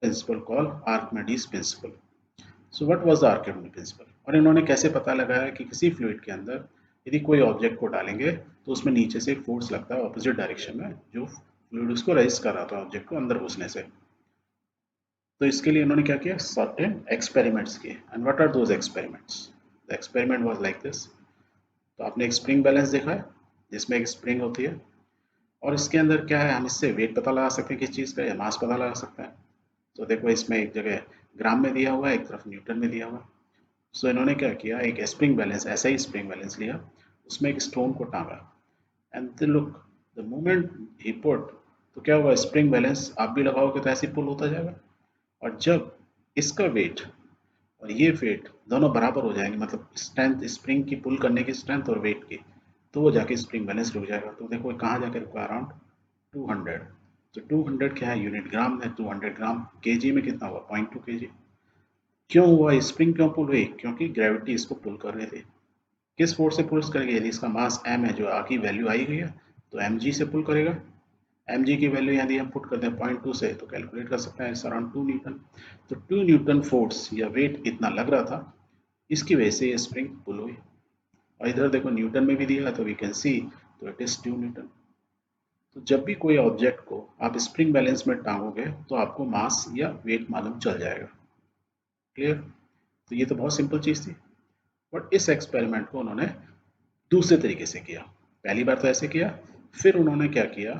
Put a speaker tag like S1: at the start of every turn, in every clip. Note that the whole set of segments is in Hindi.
S1: Principal call Archimedes principle. So what was the Archimedes principle, और इन्होंने कैसे पता लगाया कि किसी फ्लूइड के अंदर यदि कोई ऑब्जेक्ट को डालेंगे तो उसमें नीचे से एक फोर्स लगता है ऑपोजिट डायरेक्शन में, जो फ्लूइड उसको रेजिस्ट कर रहा था ऑब्जेक्ट को अंदर घुसने से। तो इसके लिए इन्होंने क्या किया, सर्टेन एक्सपेरिमेंट्स किए। And what are those experiments? The experiment was like this. तो आपने एक स्प्रिंग बैलेंस देखा है जिसमें एक स्प्रिंग होती है, और इसके अंदर क्या है, हम इससे वेट पता लगा सकते हैं किस चीज़ का, या मास पता लगा सकते हैं। तो देखो इसमें एक जगह ग्राम में दिया हुआ है, एक तरफ न्यूटन में दिया हुआ है। सो इन्होंने क्या किया, एक स्प्रिंग बैलेंस, ऐसा ही स्प्रिंग बैलेंस लिया, उसमें एक स्टोन को टांगा। And look, the moment he put, तो क्या हुआ, स्प्रिंग बैलेंस आप भी लगाओगे तो ऐसे पुल होता जाएगा। और जब इसका वेट और ये वेट दोनों बराबर हो जाएंगे, मतलब स्ट्रेंथ, स्प्रिंग की पुल करने की स्ट्रेंथ और वेट की, तो वो जाके स्प्रिंग बैलेंस रुक जाएगा। तो देखो कहाँ जाके रुका, अराउंड 200। तो 200 क्या है, यूनिट ग्राम है, 200 ग्राम। केजी में कितना हुआ, 0.2 kg। क्यों हुआ, स्प्रिंग क्यों पुल हुई, क्योंकि ग्रेविटी इसको पुल कर रही थी। किस फोर्स से पुल करेगी, यदि इसका मास m है, जो आगे वैल्यू आई गई है, तो mg से पुल करेगा। mg की वैल्यू यदि हम पुट करते हैं 0.2 से, तो कैलकुलेट कर सकते हैं, इट्स अराउंड 2 न्यूटन। तो 2 न्यूटन फोर्स या वेट इतना लग रहा था, इसकी वजह से ये स्प्रिंग पुल हुई। और इधर देखो न्यूटन में भी दिया है, तो वी कैन सी, तो इट इज 2 न्यूटन। तो जब भी कोई ऑब्जेक्ट को आप स्प्रिंग बैलेंस में टांगोगे तो आपको मास या वेट मालूम चल जाएगा। क्लियर? तो ये तो बहुत सिंपल चीज़ थी। बट इस एक्सपेरिमेंट को उन्होंने दूसरे तरीके से किया। पहली बार तो ऐसे किया, फिर उन्होंने क्या किया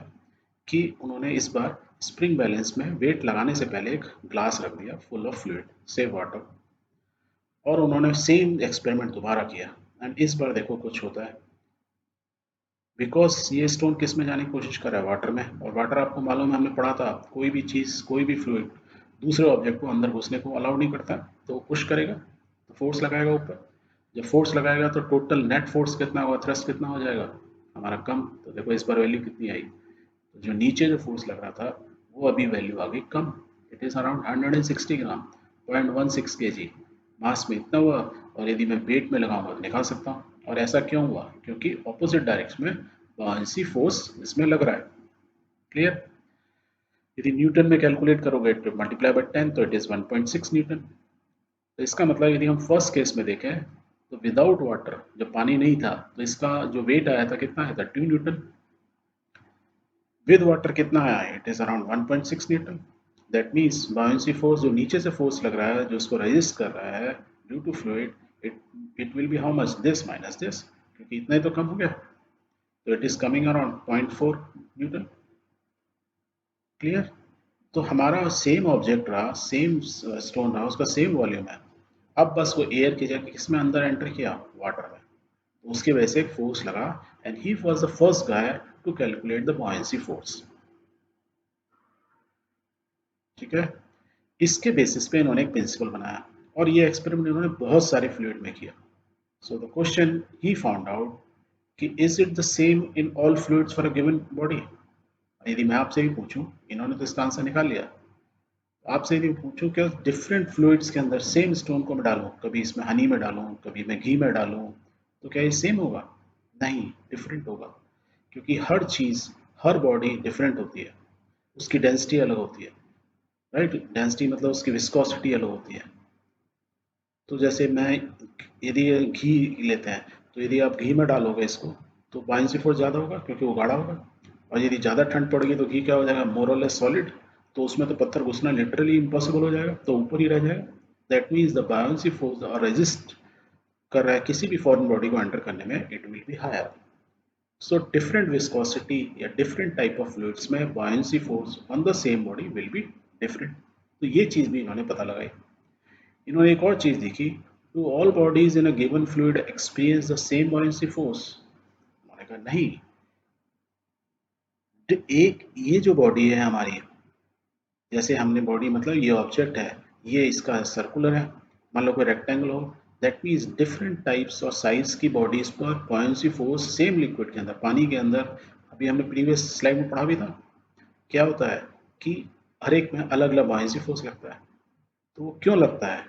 S1: कि उन्होंने इस बार स्प्रिंग बैलेंस में वेट लगाने से पहले एक ग्लास रख दिया फुल ऑफ फ्लूइड से वाटर, और उन्होंने सेम एक्सपेरिमेंट दोबारा किया। एंड इस बार देखो कुछ होता है, बिकॉज ये स्टोन किस में जाने की कोशिश कर रहा है, वाटर में। और वाटर आपको मालूम है, हमने पढ़ा था, कोई भी चीज़, कोई भी फ्लूइड दूसरे ऑब्जेक्ट को अंदर घुसने को अलाउ नहीं करता, तो वो पुश करेगा, तो फोर्स लगाएगा ऊपर। जब फोर्स लगाएगा तो टोटल नेट फोर्स कितना होगा, थ्रस्ट कितना हो जाएगा हमारा, कम। तो देखो इस बार वैल्यू कितनी आई, तो जो नीचे जो फोर्स लग रहा था वो अभी वैल्यू आ गई कम। It is around 160 gram, 0.16 kg mass में इतना हुआ। और यदि मैं वेट में लगाऊंगा तो निकाल सकता हूँ। और ऐसा क्यों हुआ, क्योंकि ऑपोजिट डायरेक्शन में बाउंसी फोर्स इसमें लग रहा है। क्लियर? यदि न्यूटन में कैलकुलेट करोगे तो मल्टीप्लाई बाय 10, तो इट इज़ 1.6 न्यूटन। तो इसका मतलब यदि हम फर्स्ट केस में देखें, तो विदाउट वाटर, जब पानी नहीं था, तो इसका जो वेट आया था कितना आया था, 2 न्यूटन। विद वाटर कितना आया है, it is around 1.6 Newton. That means buoyancy force, जो नीचे से फोर्स लग रहा है, जो उसको रेजिस्ट कर रहा है due to fluid, it it will be how much, this minus this, क्योंकि इतना ही तो कम हो गया। तो it is coming around 0.4 newton. Clear? तो हमारा सेम ऑब्जेक्ट रहा, सेम स्टोन रहा, उसका सेम वॉल्यूम है। अब बस वो एयर की जगह किसमें अंदर एंटर किया, वाटर में। तो उसकी वजह से एक फोर्स लगा। And he was the first guy to calculate the buoyancy force. ठीक है? इसके बेसिस पे इन्होंने एक प्रिंसिपल बनाया, और ये एक्सपेरिमेंट इन्होंने बहुत सारे फ्लूइड में किया। So the question he found out कि is it the same in all fluids for a given body. यदि मैं आपसे भी पूछूं, इन्होंने तो इसका आंसर निकाल लिया, आपसे यदि पूछूं कि डिफरेंट फ्लूइड्स के अंदर सेम स्टोन को मैं डालूं, कभी इसमें हनी में डालूं, कभी मैं घी में डालूं, तो क्या ये सेम होगा? नहीं, डिफरेंट होगा। क्योंकि हर चीज़, हर बॉडी डिफरेंट होती है, उसकी डेंसिटी अलग होती है। राइट? डेंसिटी मतलब उसकी विस्कोसिटी अलग होती है। तो जैसे मैं, यदि ये घी लेते हैं, तो यदि आप घी में डालोगे इसको, तो बाइंसी फोर्स ज़्यादा होगा क्योंकि वो गाढ़ा होगा। और यदि ज़्यादा ठंड पड़ेगी तो घी क्या हो जाएगा, मोर और लेस सॉलिड। तो उसमें तो पत्थर घुसना लिटरली इम्पॉसिबल हो जाएगा, तो ऊपर ही रह जाएगा। That means the buoyancy force और रेजिस्ट कर रहा है किसी भी फॉरेन बॉडी को एंटर करने में, it will be higher. So different viscosity या डिफरेंट टाइप ऑफ फ्लूइड्स में buoyancy force on the same body will be different. तो ये चीज़ भी इन्होंने पता लगाई। इन्होंने एक और चीज देखी, to all bodies in a given fluid experience the same buoyancy force. उन्होंने कहा नहीं, एक ये जो बॉडी है हमारी, जैसे हमने बॉडी मतलब ये ऑब्जेक्ट है, ये इसका सर्कुलर है, मान लो कोई रेक्टेंगल हो, दैट मीन्स डिफरेंट टाइप्स और साइज की बॉडीज पर बॉयंसी फोर्स सेम लिक्विड के अंदर, पानी के अंदर, अभी हमने प्रीवियस स्लाइड में पढ़ा भी था, क्या होता है कि हर एक में अलग अलग बॉयंसी फोर्स लगता है। तो वो क्यों लगता है?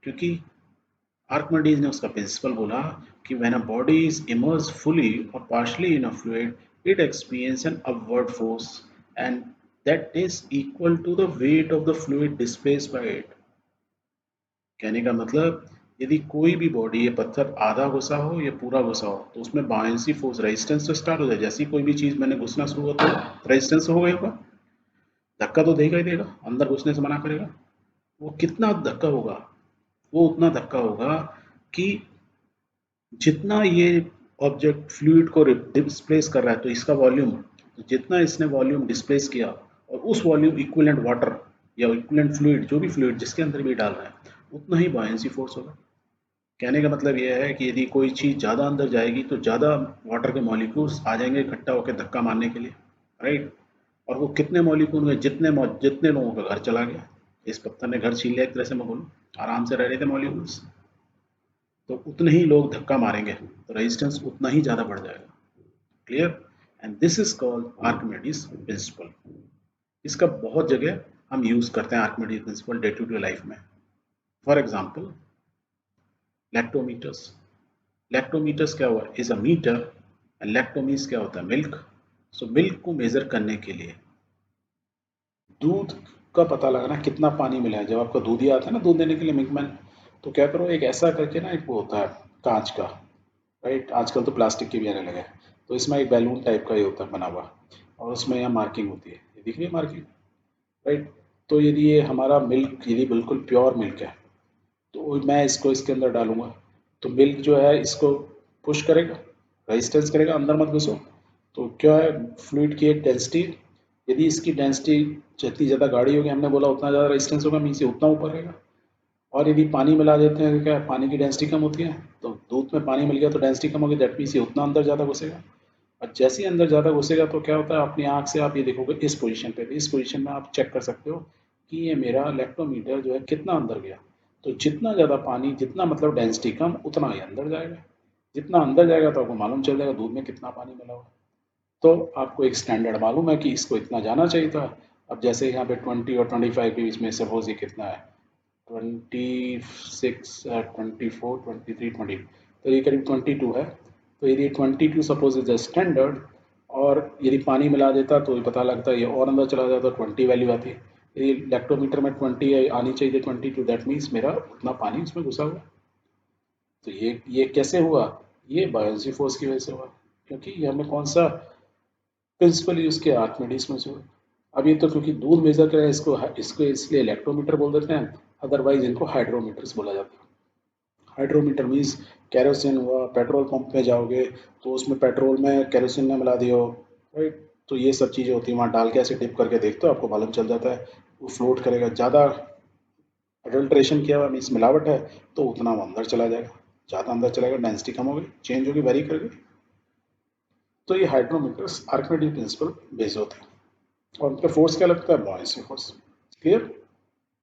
S1: क्योंकि आर्किमिडीज ने उसका प्रिंसिपल बोला कि when a body is immersed fully और partially in a fluid, it experience an upward force, and that is equal to the weight of the fluid displaced by it. कहने का मतलब यदि कोई भी बॉडी ये पत्थर आधा घुसा हो या पूरा घुसा हो तो उसमें बायंसी फोर्स रेजिस्टेंस तो स्टार्ट हो जाए। जैसी कोई भी चीज मैंने घुसना शुरू हुआ तो रेजिस्टेंस हो गई होगा, धक्का तो देगा ही देगा, अंदर घुसने से मना करेगा। वो कितना धक्का होगा? वो उतना धक्का होगा कि जितना ये ऑब्जेक्ट फ्लूइड को डिस्प्लेस कर रहा है तो इसका वॉल्यूम, जितना इसने वॉल्यूम डिस्प्लेस किया और उस वॉल्यूम इक्विवेलेंट वाटर या इक्विवेलेंट फ्लूइड, जो भी फ्लूइड जिसके अंदर भी डाल रहा है, उतना ही बायंसी फोर्स होगा। कहने का मतलब यह है कि यदि कोई चीज़ ज़्यादा अंदर जाएगी तो ज़्यादा वाटर के मॉलिक्यूल्स आ जाएंगे इकट्ठा होकर धक्का मारने के लिए, राइट। और वो कितने मॉलिक्यूल में जितने लोगों का घर चला गया, इस पत्थर ने घर छीन लिया एक तरह से मैं बोलूँ, आराम से रह रहे थे मॉलिक्यूल्स, तो उतने ही लोग धक्का मारेंगे तो रेजिस्टेंस उतना ही ज़्यादा बढ़ जाएगा। Clear? And this is called Archimedes principle. इसका बहुत जगह हम यूज करते हैं Archimedes principle day to day life में। For example lactometers. लैक्टोमीटर्स क्या हुआ? इज अ मीटर एंड लैक्टोमीज क्या होता है? मिल्क। सो मिल्क को मेजर करने के लिए दूध का पता लगाना कितना पानी मिला है। जब आपका दूध ही आता है ना दूध देने के लिए मिल्कमैन, तो क्या करो, एक ऐसा करके ना, एक वो होता है कांच का, राइट, आजकल तो प्लास्टिक के भी आने लगे, तो इसमें एक बैलून टाइप का ही होता है बना हुआ और उसमें यहाँ मार्किंग होती है, ये दिख रही है मार्किंग, राइट। तो यदि ये हमारा मिल्क यदि बिल्कुल प्योर मिल्क है तो मैं इसको इसके अंदर डालूंगा तो मिल्क जो है इसको पुश करेगा, रेजिस्टेंस करेगा, अंदर मत घुसो। तो क्या है, फ्लूइड की एक डेंसिटी, यदि इसकी डेंसिटी जितनी ज़्यादा गाढ़ी होगी, हमने बोला उतना ज़्यादा रेजिस्टेंस होगा, मीन से उतना ऊपर रहेगा। और यदि पानी मिला देते हैं तो क्या है, पानी की डेंसिटी कम होती है, तो दूध में पानी मिल गया तो डेंसिटी कम होगी, दैट मीन्स ये उतना अंदर ज़्यादा घुसेगा। और जैसे ही अंदर ज़्यादा घुसेगा तो क्या होता है, अपनी आँख से आप ये देखोगे इस पोजीशन पे, इस पोजीशन में आप चेक कर सकते हो कि ये मेरा लैक्टोमीटर जो है कितना अंदर गया। तो जितना ज़्यादा पानी, जितना मतलब डेंसिटी कम, उतना ही अंदर जाएगा। जितना अंदर जाएगा तो आपको मालूम चल जाएगा दूध में कितना पानी मिला हुआ। तो आपको एक स्टैंडर्ड मालूम है कि इसको इतना जाना चाहिए था। अब जैसे यहाँ पे 20 और 25 के बीच में सपोज ये कितना है, 26, 24, 23, 20, तो ये करीब 22 है। तो यदि 22 सपोज इज द स्टैंडर्ड, और यदि पानी मिला देता तो ये पता लगता है, ये और अंदर चला जाता तो 20 वैल्यू आती है। यदि लैक्टोमीटर में 20 आनी चाहिए 22, दैट मीन्स मेरा उतना पानी उसमें घुसा हुआ। तो ये कैसे हुआ? ये बायोन्सी फोर्स की वजह से हुआ, क्योंकि ये हमने कौन सा प्रिंसिपल यूज किया? आर्किमिडीज में से। अब ये तो क्योंकि दूर मेजर करें, इसको इसको इसलिए इलेक्ट्रोमीटर बोल देते हैं, अदरवाइज इनको हाइड्रोमीटर्स बोला जाता है। हाइड्रोमीटर मीन्स कैरोसिन हुआ, पेट्रोल पंप पे जाओगे तो उसमें पेट्रोल में कैरोसिन ने मिला दियो, राइट। तो ये सब चीज़ें होती हैं, वहाँ डाल के ऐसे डिप करके देखते हो आपको मालूम चल जाता है। वो फ्लोट करेगा, ज़्यादा अडल्ट्रेशन किया हुआ मीन्स मिलावट है तो उतना वो अंदर चला जाएगा, ज़्यादा अंदर चलेगा, डेंसिटी कम होगी, चेंज होगी, वेरी कर गई। तो ये हाइड्रोमीटर्स आर्किमिडीज प्रिंसिपल बेस होते हैं और उनका फोर्स क्या लगता है? Buoyancy force. क्लियर?